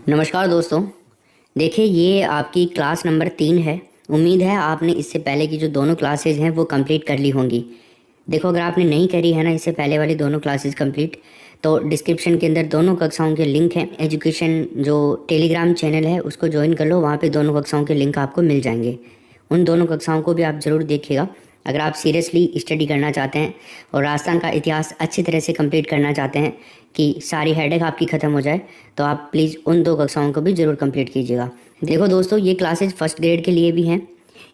नमस्कार दोस्तों। देखिए, ये आपकी क्लास नंबर 3 है। उम्मीद है आपने इससे पहले की जो दोनों क्लासेज हैं वो कंप्लीट कर ली होंगी। देखो, अगर आपने नहीं करी है ना इससे पहले वाली दोनों क्लासेस कंप्लीट, तो डिस्क्रिप्शन के अंदर दोनों कक्षाओं के लिंक हैं। एजुकेशन जो टेलीग्राम चैनल है उसको ज्वाइन कर लो, वहाँ पे दोनों कक्षाओं के लिंक आपको मिल जाएंगे। उन दोनों कक्षाओं को भी आप ज़रूर देखिएगा। अगर आप सीरियसली स्टडी करना चाहते हैं और राजस्थान का इतिहास अच्छी तरह से कंप्लीट करना चाहते हैं कि सारी हेडेक आपकी ख़त्म हो जाए, तो आप प्लीज़ उन दो कक्षाओं को भी ज़रूर कंप्लीट कीजिएगा। देखो दोस्तों, ये क्लासेज फर्स्ट ग्रेड के लिए भी हैं,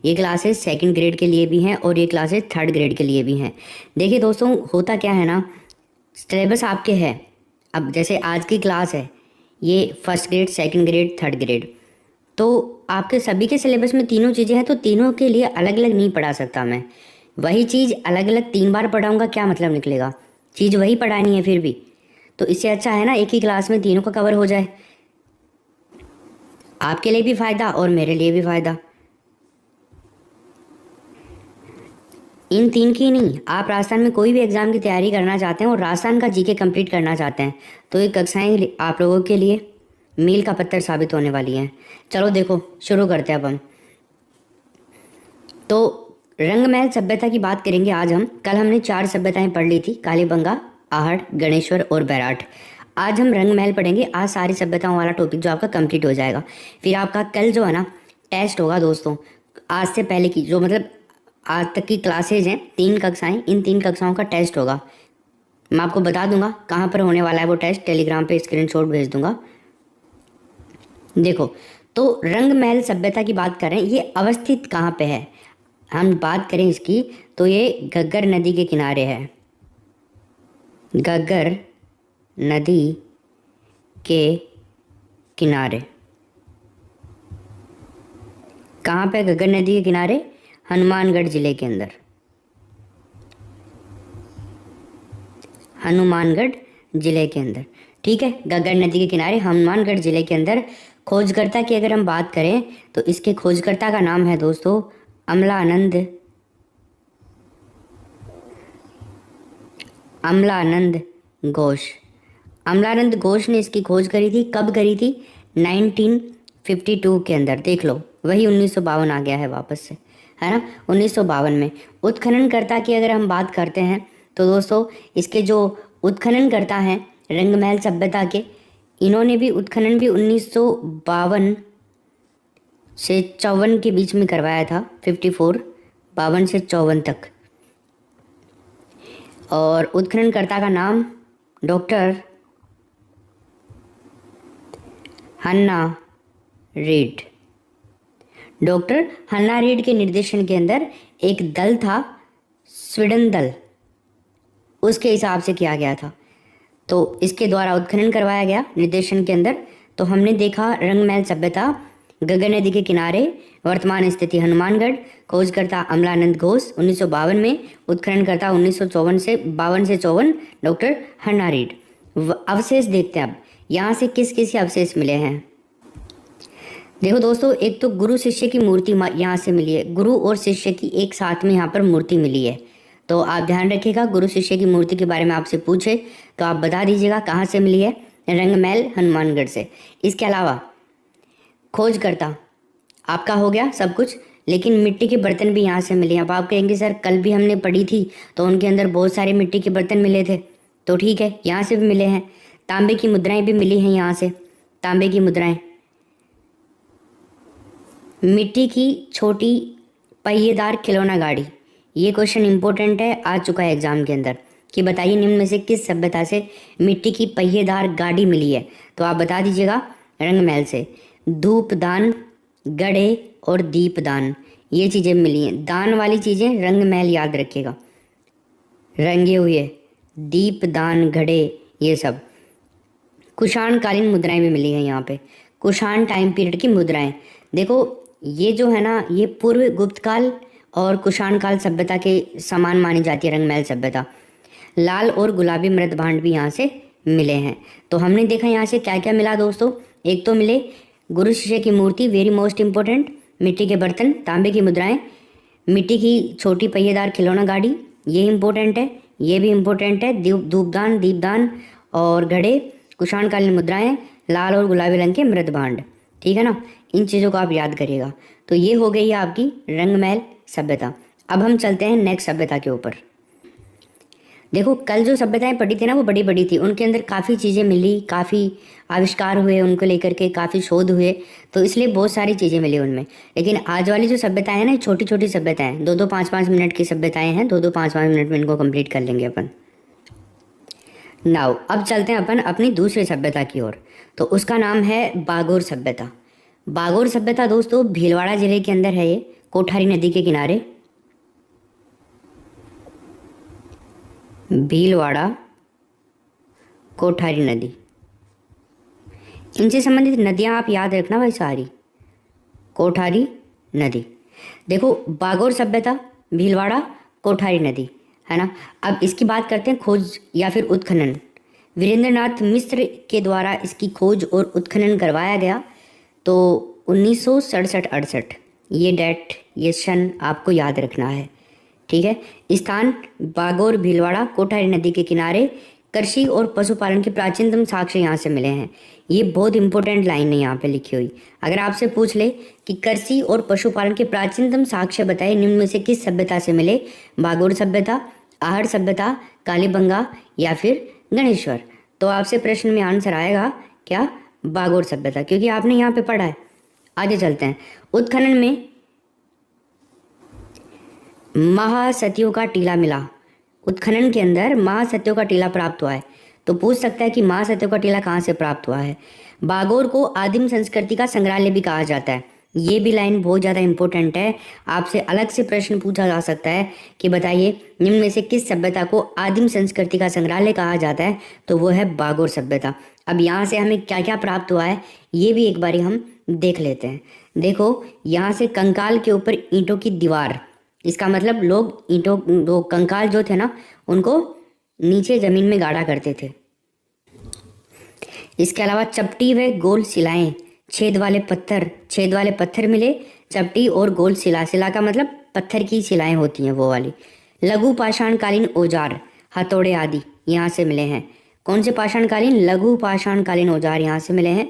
ये क्लासेज सेकंड ग्रेड के लिए भी हैं और ये क्लासेज थर्ड ग्रेड के लिए भी हैं। देखिए दोस्तों, होता क्या है ना, सिलेबस आपके है। अब जैसे आज की क्लास है, ये first grade, second grade, third grade, तो आपके सभी के सिलेबस में तीनों चीज़ें हैं, तो तीनों के लिए अलग अलग नहीं पढ़ा सकता मैं। वही चीज़ अलग अलग 3 बार पढ़ाऊँगा, क्या मतलब निकलेगा? चीज़ वही पढ़ानी है फिर भी। तो इससे अच्छा है ना एक ही क्लास में तीनों का कवर हो जाए, आपके लिए भी फ़ायदा और मेरे लिए भी फ़ायदा। इन 3 की नहीं, आप राजस्थान में कोई भी एग्ज़ाम की तैयारी करना चाहते हैं और राजस्थान का जीके कंप्लीट करना चाहते हैं, तो ये कक्षाएं आप लोगों के लिए मील का पत्थर साबित होने वाली हैं। चलो देखो, शुरू करते हैं अब हम। तो रंगमहल सभ्यता की बात करेंगे आज हम। कल हमने 4 सभ्यताएं पढ़ ली थी, कालीबंगा, आहड़, गणेश्वर और बैराट। आज हम रंगमहल पढ़ेंगे। आज सारी सभ्यताओं वाला टॉपिक जो आपका कंप्लीट हो जाएगा। फिर आपका कल जो है ना टेस्ट होगा दोस्तों, आज से पहले की जो मतलब आज तक की क्लासेज हैं, 3 कक्षाएं, इन 3 कक्षाओं का टेस्ट होगा। मैं आपको बता दूंगा कहाँ पर होने वाला है वो टेस्ट, टेलीग्राम पे स्क्रीनशॉट भेज दूंगा। देखो, तो रंगमहल सभ्यता की बात करें, ये अवस्थित कहाँ पे है? हम बात करें इसकी तो ये घग्गर नदी के किनारे है। घग्गर नदी के किनारे। कहाँ पे? घग्गर नदी के किनारे, हनुमानगढ़ जिले के अंदर। हनुमानगढ़ जिले के अंदर, ठीक है। घग्गर नदी के किनारे, हनुमानगढ़ जिले के अंदर। खोजकर्ता की अगर हम बात करें तो इसके खोजकर्ता का नाम है दोस्तों अमलानंद घोष। अमलानंद घोष ने इसकी खोज करी थी। कब करी थी? 1952 के अंदर। देख लो, वही 1952 आ गया है वापस से, है ना। 1952 में। उत्खननकर्ता की अगर हम बात करते हैं तो दोस्तों इसके जो उत्खननकर्ता हैं रंगमहल सभ्यता के, इन्होंने भी उत्खनन भी 1952 से 54 के बीच में करवाया था। 54, 52 से 54 तक। और उत्खननकर्ता का नाम डॉक्टर हन्ना रीड। डॉक्टर हन्ना रीड के निर्देशन के अंदर एक दल था, स्वीडन दल, उसके हिसाब से किया गया था। तो इसके द्वारा उत्खनन करवाया गया निर्देशन के अंदर। तो हमने देखा रंगमहल सभ्यता, घग्गर नदी के किनारे, वर्तमान स्थिति हनुमानगढ़, खोजकर्ता अमलानंद घोष 1952 में, उत्खननकर्ता 1954 से 52 से 54 डॉक्टर हन्ना रीड। अवशेष देखते हैं अब, यहाँ से किस किस के अवशेष मिले हैं। देखो दोस्तों, एक तो गुरु शिष्य की मूर्ति यहाँ से मिली है। गुरु और शिष्य की एक साथ में यहाँ पर मूर्ति मिली है। तो आप ध्यान रखिएगा, गुरु शिष्य की मूर्ति के बारे में आपसे पूछे तो आप बता दीजिएगा कहाँ से मिली है। रंगमहल, हनुमानगढ़ से। इसके अलावा खोजकर्ता आपका हो गया सब कुछ, लेकिन मिट्टी के बर्तन भी यहाँ से मिले हैं। अब आप कहेंगे सर कल भी हमने पढ़ी थी तो उनके अंदर बहुत सारे मिट्टी के बर्तन मिले थे, तो ठीक है, यहाँ से भी मिले हैं। तांबे की मुद्राएं भी मिली हैं यहाँ से। तांबे की मुद्राएं, मिट्टी की छोटी पहिएदार खिलौना गाड़ी। ये क्वेश्चन इंपॉर्टेंट है, आ चुका है एग्जाम के अंदर कि बताइए निम्न में से किस सभ्यता से मिट्टी की पहिएदार गाड़ी मिली है। तो आप बता दीजिएगा रंगमहल से। धूपदान, गड़े और दीपदान, ये चीज़ें मिली हैं। दान वाली चीज़ें रंगमहल, याद रखिएगा, रंगे हुए दीपदान, घड़े, ये सब। कुषाण कालीन मुद्राएं भी मिली हैं यहाँ पे। कुषाण टाइम पीरियड की मुद्राएं। देखो ये जो है ना, ये पूर्व गुप्त काल और कुषाण काल सभ्यता के समान मानी जाती है रंगमहल सभ्यता। लाल और गुलाबी मृत भांड भी यहाँ से मिले हैं। तो हमने देखा यहाँ से क्या क्या मिला दोस्तों। एक तो मिले गुरु शिष्य की मूर्ति, वेरी मोस्ट इंपॉर्टेंट, मिट्टी के बर्तन, तांबे की मुद्राएं, मिट्टी की छोटी पहिएदार खिलौना गाड़ी, ये इंपॉर्टेंट है, ये भी इंपॉर्टेंट है। धूपदान, दीपदान और घड़े, कुषाणकालीन मुद्राएं, लाल और गुलाबी रंग के मृद भांड, ठीक है ना। इन चीज़ों को आप याद करिएगा। तो ये हो गई है आपकी रंगमहल सभ्यता। अब हम चलते हैं नेक्स्ट सभ्यता के ऊपर। देखो कल जो सभ्यताएं पढ़ी थी ना वो बड़ी बड़ी थी, उनके अंदर काफ़ी चीज़ें मिली, काफ़ी आविष्कार हुए उनको लेकर के, काफ़ी शोध हुए, तो इसलिए बहुत सारी चीज़ें मिली उनमें। लेकिन आज वाली जो सभ्यताएं हैं ना, छोटी छोटी सभ्यताएं, 2-2 5-5 मिनट की सभ्यताएं हैं, 2-2 5-5 मिनट में इनको कंप्लीट कर लेंगे अपन। नाउ अब चलते हैं अपन अपनी दूसरी सभ्यता की ओर। तो उसका नाम है बागोर सभ्यता। बागोर सभ्यता दोस्तों भीलवाड़ा जिले के अंदर है, ये कोठारी नदी के किनारे। भीलवाड़ा कोठारी नदी, इनसे संबंधित नदियां आप याद रखना भाई सारी। कोठारी नदी, देखो बागोर सभ्यता, भीलवाड़ा, कोठारी नदी, है ना। अब इसकी बात करते हैं खोज या फिर उत्खनन। वीरेंद्रनाथ मिश्र के द्वारा इसकी खोज और उत्खनन करवाया गया। तो 1967-68 ये डेट, ये सन आपको याद रखना है, ठीक है। स्थान बागोर भीलवाड़ा कोठारी नदी के किनारे। कृषि और पशुपालन के प्राचीनतम साक्ष्य यहाँ से मिले हैं। ये बहुत इंपॉर्टेंट लाइन है यहाँ पे लिखी हुई। अगर आपसे पूछ ले कि कृषि और पशुपालन के प्राचीनतम साक्ष्य बताए निम्न में से किस सभ्यता से मिले, बागोर सभ्यता, आहड़ सभ्यता, कालीबंगा या फिर गणेश्वर, तो आपसे प्रश्न में आंसर आएगा क्या, बागोर सभ्यता, क्योंकि आपने यहाँ पे पढ़ा है। आगे चलते हैं। उत्खनन में महासतियों का टीला मिला। उत्खनन के अंदर महासतियों का टीला प्राप्त हुआ है। तो पूछ सकता है कि महासतियों का टीला कहाँ से प्राप्त हुआ है। बागोर को आदिम संस्कृति का संग्रहालय भी कहा जाता है। ये भी लाइन बहुत ज़्यादा इंपॉर्टेंट है, आपसे अलग से प्रश्न पूछा जा सकता है कि बताइए निम्न में से किस सभ्यता को आदिम संस्कृति का संग्रहालय कहा जाता है, तो वो है बागोर सभ्यता। अब यहाँ से हमें क्या क्या प्राप्त हुआ है ये भी एक बारी हम देख लेते हैं। देखो यहाँ से कंकाल के ऊपर ईंटों की दीवार, इसका मतलब लोग ईंटों, वो कंकाल जो थे ना उनको नीचे जमीन में गाड़ा करते थे। इसके अलावा चपटी व गोल शिलाएं, छेद वाले पत्थर मिले। चपटी और गोल शिला, शिला का मतलब पत्थर की शिलाएं होती हैं वो वाली। लघु पाषाणकालीन औजार, हथौड़े आदि यहाँ से मिले हैं। कौन से पाषाणकालीन, लघु पाषाणकालीन औजार यहाँ से मिले हैं।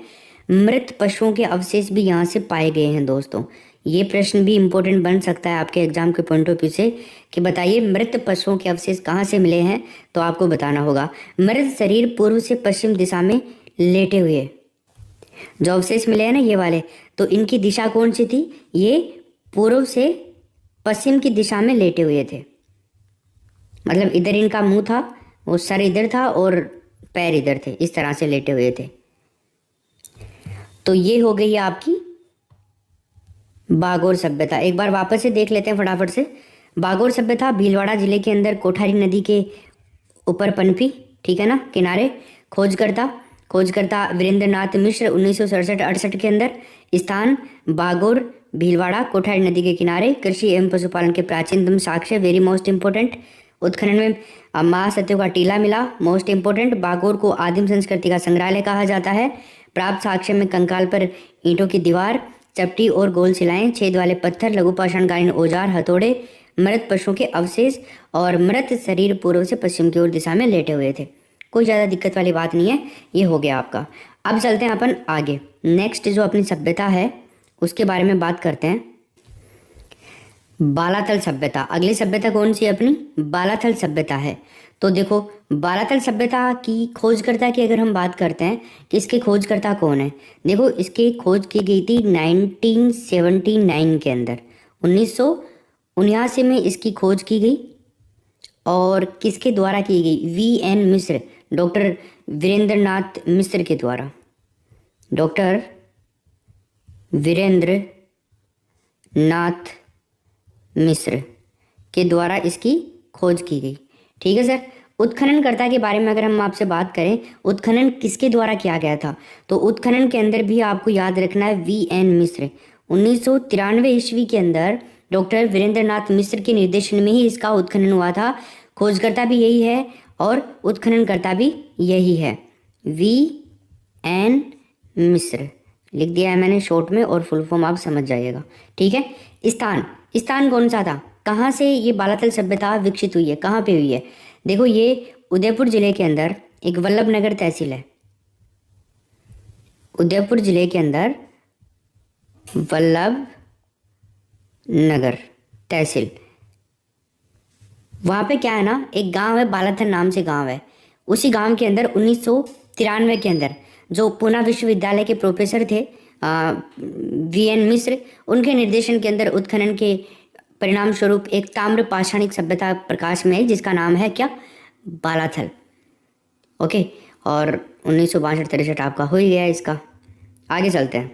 मृत पशुओं के अवशेष भी यहाँ से पाए गए हैं दोस्तों। ये प्रश्न भी इंपॉर्टेंट बन सकता है आपके एग्जाम के पॉइंट ऑफ व्यू से कि बताइए मृत पशुओं के अवशेष कहाँ से मिले हैं, तो आपको बताना होगा। मृत शरीर पूर्व से पश्चिम दिशा में लेटे हुए जो अवशेष मिले हैं ना ये वाले, तो इनकी दिशा कौन सी थी, ये पूर्व से पश्चिम की दिशा में लेटे हुए थे। मतलब इधर इनका मुंह था, वो सर इधर था और पैर इधर थे, इस तरह से लेटे हुए थे। तो ये हो गई है आपकी बागोर सभ्यता। एक बार वापस से देख लेते हैं फटाफट से। बागोर सभ्यता भीलवाड़ा जिले के अंदर कोठारी नदी के ऊपर पनपी, ठीक है ना, किनारे। खोजकर्ता वीरेंद्रनाथ मिश्र 1967-68 के अंदर। स्थान बागोर भीलवाड़ा कोठारी नदी के किनारे। कृषि एवं पशुपालन के प्राचीनतम साक्ष्य, वेरी मोस्ट इंपोर्टेंट। उत्खनन में महासत्यों का टीला मिला, मोस्ट इंपोर्टेंट। बागोर को आदिम संस्कृति का संग्रहालय कहा जाता है। प्राप्त साक्ष्य में कंकाल पर ईंटों की दीवार, चपटी और गोल शिलाएं, छेद वाले पत्थर, लघु पाषाणकालीन औजार, हथौड़े, मृत पशुओं के अवशेष और मृत शरीर पूर्व से पश्चिम की ओर दिशा में लेटे हुए थे। कोई ज़्यादा दिक्कत वाली बात नहीं है, ये हो गया आपका। अब चलते हैं अपन आगे। नेक्स्ट जो अपनी सभ्यता है उसके बारे में बात करते हैं, बालातल सभ्यता। अगली सभ्यता कौन सी अपनी, बालातल सभ्यता है। तो देखो बालातल सभ्यता की खोजकर्ता की अगर हम बात करते हैं कि इसके खोजकर्ता कौन है, देखो इसकी खोज की गई थी 1979 के अंदर, 1979 में इसकी खोज की गई। और किसके द्वारा की गई, VN मिश्र, डॉक्टर वीरेंद्रनाथ मिश्र के द्वारा, डॉक्टर वीरेंद्र नाथ मिश्र के द्वारा इसकी खोज की गई, ठीक है सर। उत्खननकर्ता के बारे में अगर हम आपसे बात करें, उत्खनन किसके द्वारा किया गया था, तो उत्खनन के अंदर भी आपको याद रखना है VN मिश्र। 1993 ईस्वी के अंदर डॉक्टर वीरेंद्रनाथ मिश्र के निर्देशन में ही इसका उत्खनन हुआ था। खोजकर्ता भी यही है और उत्खननकर्ता भी यही है, VN मिश्र। लिख दिया है मैंने शॉर्ट में और फुल फॉर्म आप समझ जाइएगा, ठीक है। स्थान कौन सा था, कहाँ से ये बालातल सभ्यता विकसित हुई है, कहाँ पे हुई है, देखो ये उदयपुर जिले के अंदर एक वल्लभ नगर तहसील है, उदयपुर जिले के अंदर वल्लभ नगर तहसील, वहाँ पे क्या है ना, एक गांव है बालाथल नाम से गांव है। उसी गांव के अंदर 1993 के अंदर जो पूना विश्वविद्यालय के प्रोफेसर थे VN मिश्र, उनके निर्देशन के अंदर उत्खनन के परिणाम स्वरूप एक ताम्र पाषाणिक सभ्यता प्रकाश में है जिसका नाम है क्या, बालाथल। ओके, और 1962-63 आपका हो ही गया इसका। आगे चलते हैं।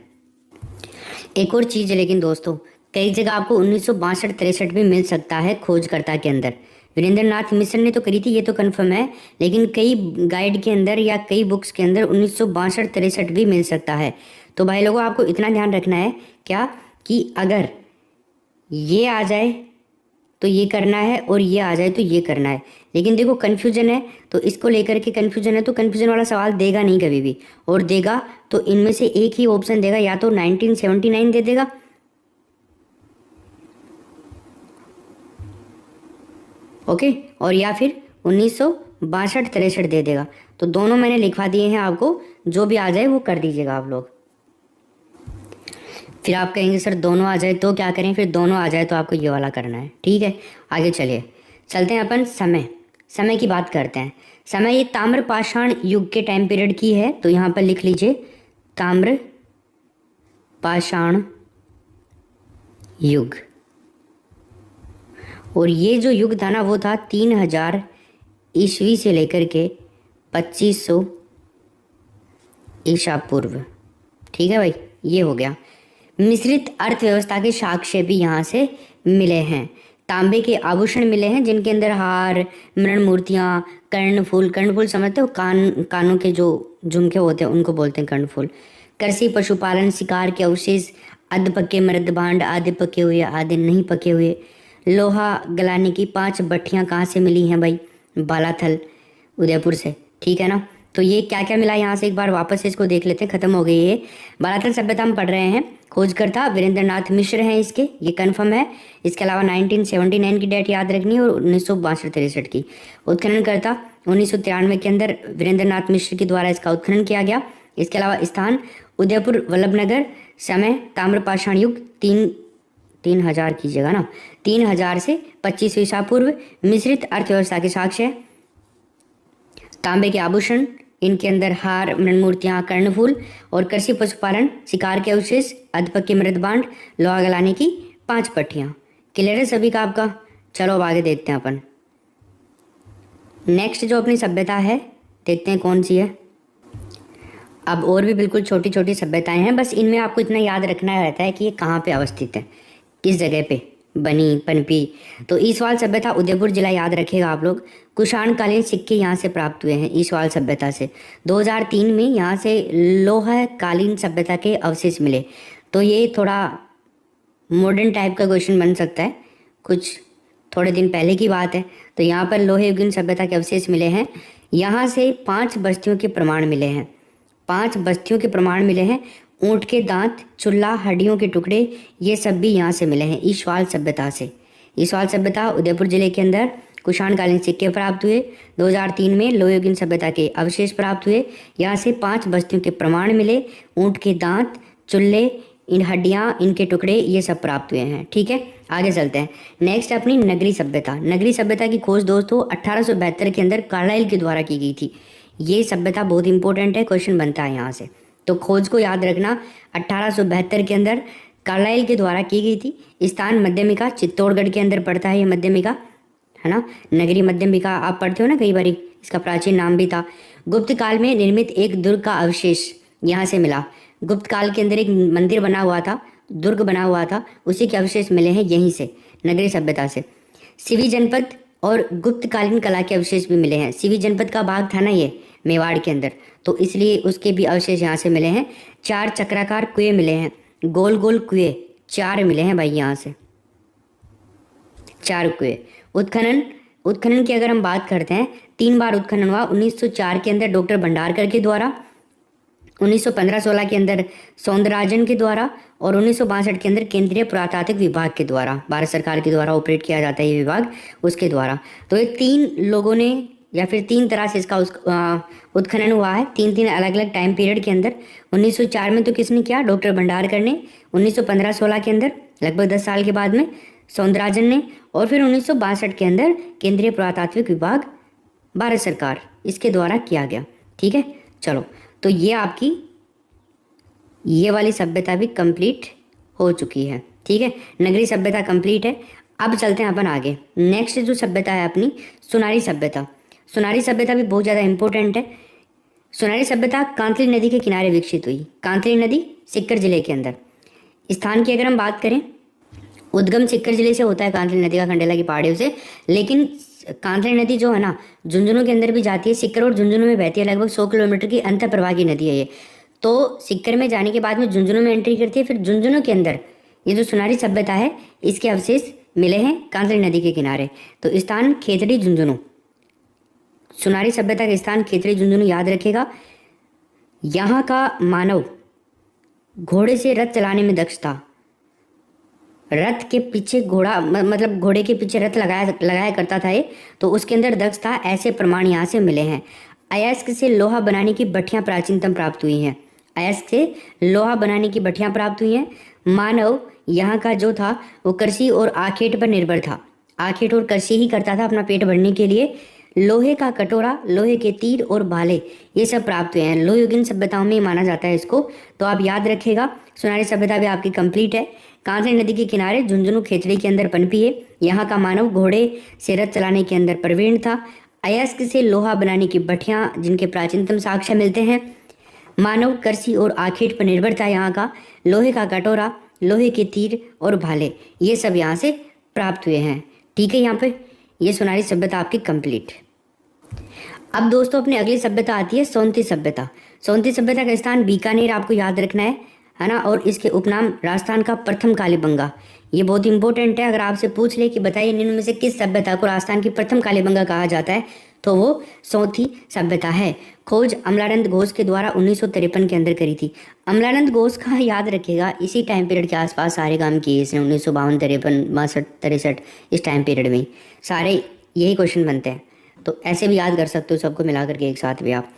एक और चीज़ है लेकिन दोस्तों, कई जगह आपको 1962-63 भी मिल सकता है खोजकर्ता के अंदर। वीरेंद्र नाथ मिश्र ने तो करी थी, ये तो कन्फर्म है, लेकिन कई गाइड के अंदर या कई बुक्स के अंदर 1962-63 भी मिल सकता है। तो भाई लोगों, आपको इतना ध्यान रखना है क्या, कि अगर ये आ जाए तो ये करना है और ये आ जाए तो ये करना है। लेकिन देखो कन्फ्यूजन है, तो इसको लेकर के कन्फ्यूजन है, तो कन्फ्यूजन वाला सवाल देगा नहीं कभी भी, और देगा तो इनमें से एक ही ऑप्शन देगा, या तो 1979 दे देगा, ओके, और या फिर 1962-63 दे देगा। तो दोनों मैंने लिखवा दिए हैं आपको, जो भी आ जाए वो कर दीजिएगा आप लोग। फिर आप कहेंगे सर दोनों आ जाए तो क्या करें, फिर दोनों आ जाए तो आपको ये वाला करना है, ठीक है। आगे चलिए, चलते हैं अपन समय की बात करते हैं। समय ये ताम्र पाषाण युग के टाइम पीरियड की है, तो यहाँ पर लिख लीजिए ताम्र पाषाण युग। और ये जो युग था ना, वो था 3000 ईस्वी से लेकर के 2500 ईसा पूर्व, ठीक है भाई, ये हो गया। मिश्रित अर्थव्यवस्था के साक्ष्य भी यहाँ से मिले हैं। तांबे के आभूषण मिले हैं जिनके अंदर हार, मृण मूर्तियाँ, कर्णफूल समझते हो, कानों के जो झुमके होते हैं उनको बोलते हैं कर्णफूल। कृषि, पशुपालन, शिकार के अवशेष, अध पके मृद भांड, आधे पके हुए आधे नहीं पके हुए। लोहा गलाने की 5 भट्टियाँ कहाँ से मिली हैं भाई, बालाथल उदयपुर से, ठीक है ना। तो ये क्या क्या मिला यहाँ से एक बार वापस से इसको देख लेते हैं, खत्म हो गई ये बालाथल सभ्यता हम पढ़ रहे हैं। खोजकर्ता वीरेंद्र नाथ मिश्र हैं इसके, ये कंफर्म है। इसके अलावा 1979 की डेट याद रखनी है और 1962-63 की। उत्खननकर्ता 1993 के अंदर वीरेंद्र नाथ मिश्र के द्वारा इसका उत्खनन किया गया। इसके अलावा स्थान उदयपुर वल्लभनगर। समय ताम्रपाषाण युग 3000 कीजिएगा ना, 3000 से 25 ईसा पूर्व। मिश्रित अर्थव्यवस्था के साक्ष्य, तांबे के आभूषण, इनके अंदर हार, मृण मूर्तियाँ, कर्णफूल, और कृषि पशुपालन, शिकार के अवशेष, अधपके मृदबांड, लोहा गलाने की 5 भट्टियाँ। क्लियर है सभी का आपका। चलो अब आगे देखते हैं अपन। नेक्स्ट जो अपनी सभ्यता है देखते हैं कौन सी है। अब और भी बिल्कुल छोटी छोटी सभ्यताएं हैं, बस इनमें आपको इतना याद रखना रहता है कि ये कहाँ पे अवस्थित है, किस जगह पे बनी पनपी। तो ईसवाल सभ्यता उदयपुर जिला याद रखेगा आप लोग। कुषाणकालीन सिक्के यहाँ से प्राप्त हुए हैं ईसवाल सभ्यता से। 2003 में यहाँ से लोहा कालीन सभ्यता के अवशेष मिले। तो ये थोड़ा मॉडर्न टाइप का क्वेश्चन बन सकता है, कुछ थोड़े दिन पहले की बात है। तो यहाँ पर लोहे युगीन सभ्यता के अवशेष मिले हैं। यहाँ से 5 बस्तियों के प्रमाण मिले हैं, 5 बस्तियों के प्रमाण मिले हैं। ऊँट के दांत, चूल्हा, हड्डियों के टुकड़े, ये सब भी यहाँ से मिले हैं ईसवाल सभ्यता से। ईसवाल सभ्यता उदयपुर जिले के अंदर कुषाणकालीन सिक्के प्राप्त हुए। 2003 में लोहे युगीन सभ्यता के अवशेष प्राप्त हुए। यहाँ से 5 बस्तियों के प्रमाण मिले। ऊँट के दांत, चूल्हे, इन हड्डियाँ, इनके टुकड़े, ये सब प्राप्त हुए हैं, ठीक है। आगे चलते हैं। नेक्स्ट अपनी नगरी सभ्यता। नगरी सभ्यता की खोज दोस्तों 1872 के अंदर कार्लाइल के द्वारा की गई थी। ये सभ्यता बहुत इंपॉर्टेंट है, क्वेश्चन बनता है यहाँ से, तो खोज को याद रखना। 1872 के अंदर कार्लाइल के द्वारा की गई थी। स्थान मध्यमिका, चित्तौड़गढ़ के अंदर पड़ता है ये मध्यमिका, है ना। नगरी मध्यमिका आप पढ़ते हो ना कई बार, इसका प्राचीन नाम भी था। गुप्त काल में निर्मित एक दुर्ग का अवशेष यहाँ से मिला। गुप्त काल के अंदर एक मंदिर बना हुआ था, दुर्ग बना हुआ था, उसी के अवशेष मिले हैं यहीं से, नगरी सभ्यता से। सिवी जनपद और गुप्तकालीन कला के अवशेष भी मिले हैं। सिवी जनपद का भाग था ना ये मेवाड़ के अंदर, तो इसलिए उसके भी अवशेष यहाँ से मिले हैं। 4 चक्राकार कुएं मिले हैं, गोल गोल कुएं 4 मिले हैं भाई यहाँ से, 4 कुएं। उत्खनन की अगर हम बात करते हैं, 3 बार उत्खनन हुआ। 1904 के अंदर डॉक्टर भंडारकर के द्वारा, 1915-16 के अंदर सौंदराजन के द्वारा, और 1962 के अंदर केंद्रीय पुरातात्विक विभाग के द्वारा, भारत सरकार के द्वारा ऑपरेट किया जाता है ये विभाग, उसके द्वारा। तो ये 3 लोगों ने या फिर 3 तरह से इसका उत्खनन हुआ है, 3 अलग अलग टाइम पीरियड के अंदर। 1904 में तो किसने किया? डॉक्टर भंडारकर ने। 1915-16 के अंदर लगभग 10 साल के बाद में सौंदराजन ने। और फिर 1962 के अंदर केंद्रीय पुरातात्विक विभाग, भारत सरकार, इसके द्वारा किया गया। ठीक है, चलो तो ये आपकी ये वाली सभ्यता भी कंप्लीट हो चुकी है। ठीक है, नगरीय सभ्यता कंप्लीट है। अब चलते हैं अपन आगे। नेक्स्ट जो सभ्यता है अपनी सुनारी सभ्यता। सुनारी सभ्यता भी बहुत ज़्यादा इंपॉर्टेंट है। सुनारी सभ्यता कांतली नदी के किनारे विकसित हुई। कांतली नदी सीकर जिले के अंदर। स्थान की अगर हम बात करें, उद्गम सीकर जिले से होता है कांतली नदी का, खंडेला की पहाड़ियों से। लेकिन कांतली नदी जो है ना, झुंझुनू के अंदर भी जाती है। सीकर और झुंझुनू में बहती है। लगभग 100 किलोमीटर की अंतर प्रवाह की नदी है ये। तो सीकर में जाने के बाद में झुंझुनू में एंट्री करती है। फिर झुंझुनू के अंदर ये जो सुनारी सभ्यता है, इसके अवशेष मिले हैं कांतली नदी के किनारे। तो स्थान खेतड़ी झुंझुनू। सुनारी सभ्यता का स्थान खेतड़ी झुंझुनू याद रखेगा। यहाँ का मानव घोड़े से रथ चलाने में दक्ष था। रथ के पीछे घोड़ा, मतलब घोड़े के पीछे रथ लगाया करता था ये, तो उसके अंदर दक्ष था। ऐसे प्रमाण यहाँ से मिले हैं। अयस्क से लोहा बनाने की भट्टियाँ प्राचीनतम प्राप्त हुई हैं। अयस्क से लोहा बनाने की भट्टियाँ प्राप्त हुई हैं। मानव यहाँ का जो था वो कृषि और आखेट पर निर्भर था। आखेट और कृषि ही करता था अपना पेट भरने के लिए। लोहे का कटोरा, लोहे के तीर और भाले, ये सब प्राप्त हुए हैं। लोहयुगीन सभ्यताओं में माना जाता है इसको, तो आप याद रखिएगा। सुनारी सभ्यता भी आपकी कंप्लीट है। कांतली नदी के किनारे झुंझुनू खेतड़ी के अंदर पनपी है। यहाँ का मानव घोड़े से रथ चलाने के अंदर प्रवीण था। अयस्क से लोहा बनाने की भट्टियाँ, जिनके प्राचीनतम साक्ष्य मिलते हैं। मानव कृषि और आखेट पर निर्भर था यहाँ का। लोहे का कटोरा, लोहे के तीर और भाले, ये सब यहाँ से प्राप्त हुए हैं। ठीक है, यहाँ पे ये सुनारी सभ्यता आपकी कंप्लीट। अब दोस्तों अपनी अगली सभ्यता आती है सोनती सभ्यता। सोनती सभ्यता का स्थान बीकानेर आपको याद रखना है ना। और इसके उपनाम राजस्थान का प्रथम कालीबंगा। ये बहुत इंपॉर्टेंट है। अगर आपसे पूछ ले कि बताइए निम्न में से किस सभ्यता को राजस्थान की प्रथम कालीबंगा कहा जाता है, तो वो सोनती सभ्यता है। खोज अमलानंद घोष के द्वारा 1953 के अंदर करी थी। अमलानंद घोष का याद रखिएगा, इसी टाइम पीरियड के आसपास सारे काम किए इसने। 1952, 53, 62, 63, इस टाइम पीरियड में सारे यही क्वेश्चन बनते हैं। तो ऐसे भी याद कर सकते हो सबको मिला करके एक साथ भी आप।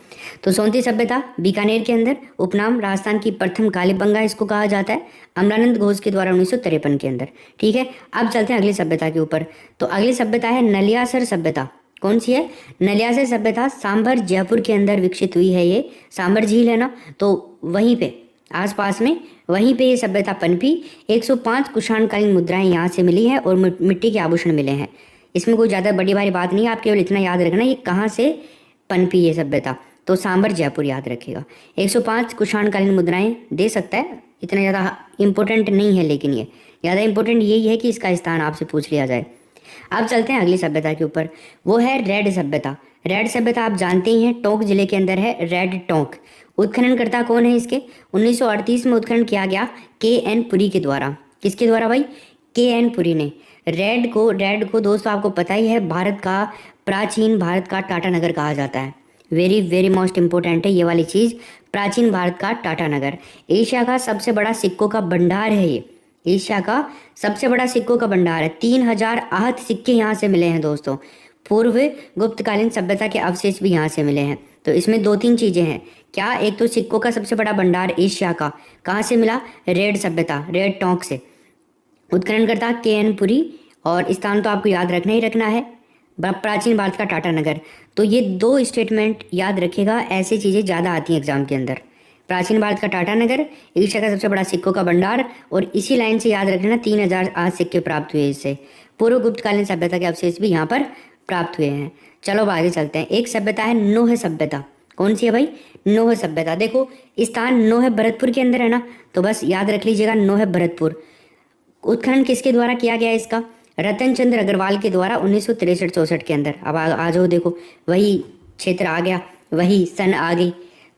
तो सोनती सभ्यता बीकानेर के अंदर, उपनाम राजस्थान की प्रथम कालीबंगा इसको कहा जाता है, अमलानंद घोष के द्वारा 1953 के अंदर। ठीक है, अब चलते हैं अगली सभ्यता के ऊपर। तो अगली सभ्यता है नलियासर सभ्यता। कौन सी है? नलियासर सभ्यता सांभर जयपुर के अंदर विकसित हुई है। ये सांभर झील है ना, तो वहीं पे आसपास में वहीं पे ये सभ्यता पनपी। 105 कुषाणकालीन मुद्राएं यहाँ से मिली हैं और मिट्टी के आभूषण मिले हैं। इसमें कोई ज़्यादा बड़ी भारी बात नहीं है, आप केवल इतना याद रखना ये कहाँ से पनपी ये सभ्यता। तो सांभर जयपुर याद रखिएगा। 105 कुषाणकालीन मुद्राएं दे सकता है, इतना ज़्यादा इंपॉर्टेंट नहीं है, लेकिन ये ज़्यादा इंपॉर्टेंट यही है कि इसका स्थान आपसे पूछ लिया जाए। अब चलते हैं अगली सभ्यता के ऊपर, वो है रेड सभ्यता। रेड सभ्यता आप जानते ही हैं, टोंक जिले के अंदर है रेड टोंक। उत्खननकर्ता कौन है इसके? 1938 में उत्खनन किया गया के.एन. पुरी के द्वारा। किसके द्वारा भाई? के.एन. पुरी ने। रेड को दोस्तों आपको पता ही है, प्राचीन भारत का टाटा नगर कहा जाता है। वेरी वेरी मोस्ट इंपॉर्टेंट है ये वाली चीज़। प्राचीन भारत का टाटा नगर। एशिया का सबसे बड़ा सिक्कों का भंडार है ये। एशिया का सबसे बड़ा सिक्कों का भंडार है। 3000 आहत सिक्के यहाँ से मिले हैं दोस्तों। पूर्व गुप्तकालीन सभ्यता के अवशेष भी यहाँ से मिले हैं। तो इसमें 2-3 चीज़ें हैं। क्या? एक तो सिक्कों का सबसे बड़ा भंडार एशिया का कहाँ से मिला? रेड सभ्यता, रेड टोंक से। उत्खननकर्ता के.एन. पुरी, और स्थान तो आपको याद रखना ही रखना है, प्राचीन भारत का टाटा नगर। तो ये 2 स्टेटमेंट याद रखेगा, ऐसी चीज़ें ज़्यादा आती हैं एग्जाम के अंदर। प्राचीन भारत का टाटा नगर, एशिया का सबसे बड़ा सिक्कों का भंडार, और इसी लाइन से याद रखना 3000 आज सिक्के प्राप्त हुए इससे। पूर्व गुप्तकालीन सभ्यता के अवशेष भी यहाँ पर प्राप्त हुए हैं। चलो अब आगे चलते हैं। एक सभ्यता है नोह सभ्यता। कौन सी है भाई? नोह सभ्यता। देखो स्थान नोह भरतपुर के अंदर है ना, तो बस याद रख लीजिएगा नोह भरतपुर। उत्खनन किसके द्वारा किया गया इसका? रतन चंद्र अग्रवाल के द्वारा 1963-64 के अंदर। अब आ जाओ, देखो वही क्षेत्र आ गया, वही सन आ गई,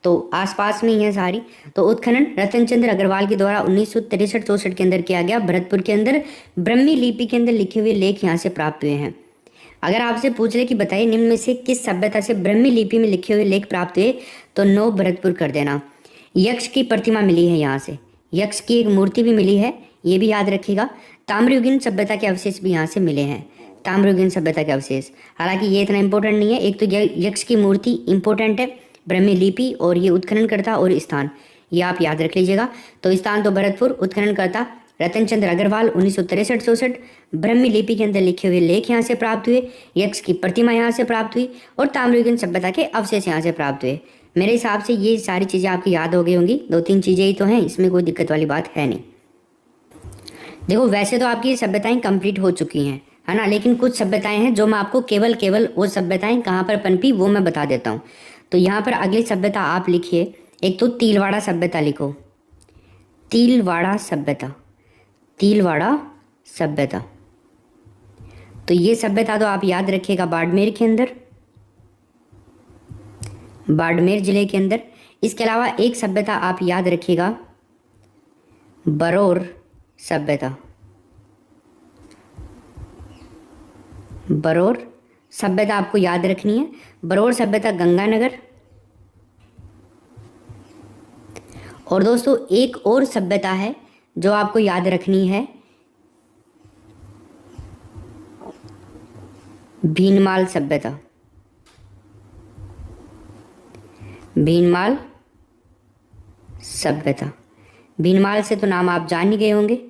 तो आसपास में ही है सारी। तो उत्खनन रतन चंद्र अग्रवाल के द्वारा 1963-64 के अंदर किया गया। भरतपुर के अंदर ब्रह्मी लिपि के अंदर लिखे हुए लेख यहाँ से प्राप्त हुए हैं। अगर आपसे पूछ ले कि बताइए निम्न में से किस सभ्यता से ब्रह्मी लिपि में लिखे हुए लेख प्राप्त हुए, तो नौ भरतपुर कर देना। यक्ष की प्रतिमा मिली है यहाँ से, यक्ष की एक मूर्ति भी मिली है, ये भी याद रखिएगा। ताम्रयुगीन सभ्यता के अवशेष भी यहाँ से मिले हैं। ताम्रयुगीन सभ्यता के अवशेष। हालांकि ये इतना इंपॉर्टेंट नहीं है। एक तो यक्ष की मूर्ति इंपॉर्टेंट है, ब्रह्मी लिपि और ये उत्खननकर्ता और स्थान, ये आप याद रख लीजिएगा। तो स्थान तो भरतपुर, उत्खननकर्ता रतन चंद्र अग्रवाल 1963-64, ब्रह्मी लिपि के अंदर लिखे हुए लेख यहाँ से प्राप्त हुए, यक्ष की प्रतिमा यहाँ से प्राप्त हुई और ताम्रयुगीन सभ्यता के अवशेष यहाँ से प्राप्त हुए। मेरे हिसाब से ये सारी चीज़ें आपकी याद हो गई होंगी। 2-3 चीज़ें ही तो हैं, इसमें कोई दिक्कत वाली बात है नहीं। देखो वैसे तो आपकी सभ्यताएं कंप्लीट हो चुकी हैं, है ना, लेकिन कुछ सभ्यताएं हैं जो मैं आपको केवल वो सभ्यताएं कहाँ पर पनपी वो मैं बता देता हूँ। तो यहाँ पर अगली सभ्यता आप लिखिए, एक तो तिलवाड़ा सभ्यता लिखो, तिलवाड़ा सभ्यता, तिलवाड़ा सभ्यता। तो ये सभ्यता तो आप याद रखिएगा बाड़मेर के अंदर, बाड़मेर जिले के अंदर। इसके अलावा एक सभ्यता आप याद रखिएगा बरौर सभ्यता, बरौर सभ्यता आपको याद रखनी है। बरौर सभ्यता गंगानगर। और दोस्तों एक और सभ्यता है जो आपको याद रखनी है, भीनमाल सभ्यता, भीनमाल सभ्यता। भीनमाल से तो नाम आप जान ही गए होंगे,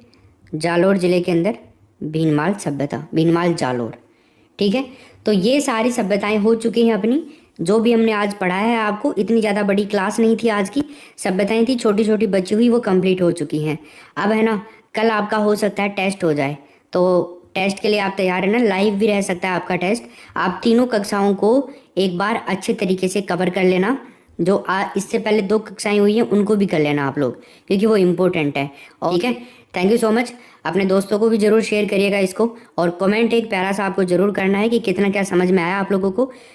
जालोर जिले के अंदर भीनमाल सभ्यता, भीनमाल जालोर। ठीक है, तो ये सारी सभ्यताएं हो चुकी हैं अपनी। जो भी हमने आज पढ़ाया है आपको, इतनी ज़्यादा बड़ी क्लास नहीं थी आज की, सभ्यताएं थी छोटी छोटी बची हुई, वो कंप्लीट हो चुकी हैं। अब है ना, कल आपका हो सकता है टेस्ट हो जाए, तो टेस्ट के लिए आप तैयार है ना, लाइव भी रह सकता है आपका टेस्ट। आप तीनों कक्षाओं को एक बार अच्छे तरीके से कवर कर लेना। जो इससे पहले 2 कक्षाएं हुई हैं उनको भी कर लेना आप लोग, क्योंकि वो इम्पोर्टेंट है। ठीक है, थैंक यू सो मच। अपने दोस्तों को भी ज़रूर शेयर करिएगा इसको, और कमेंट एक प्यारा सा आपको ज़रूर करना है कि कितना क्या समझ में आया आप लोगों को।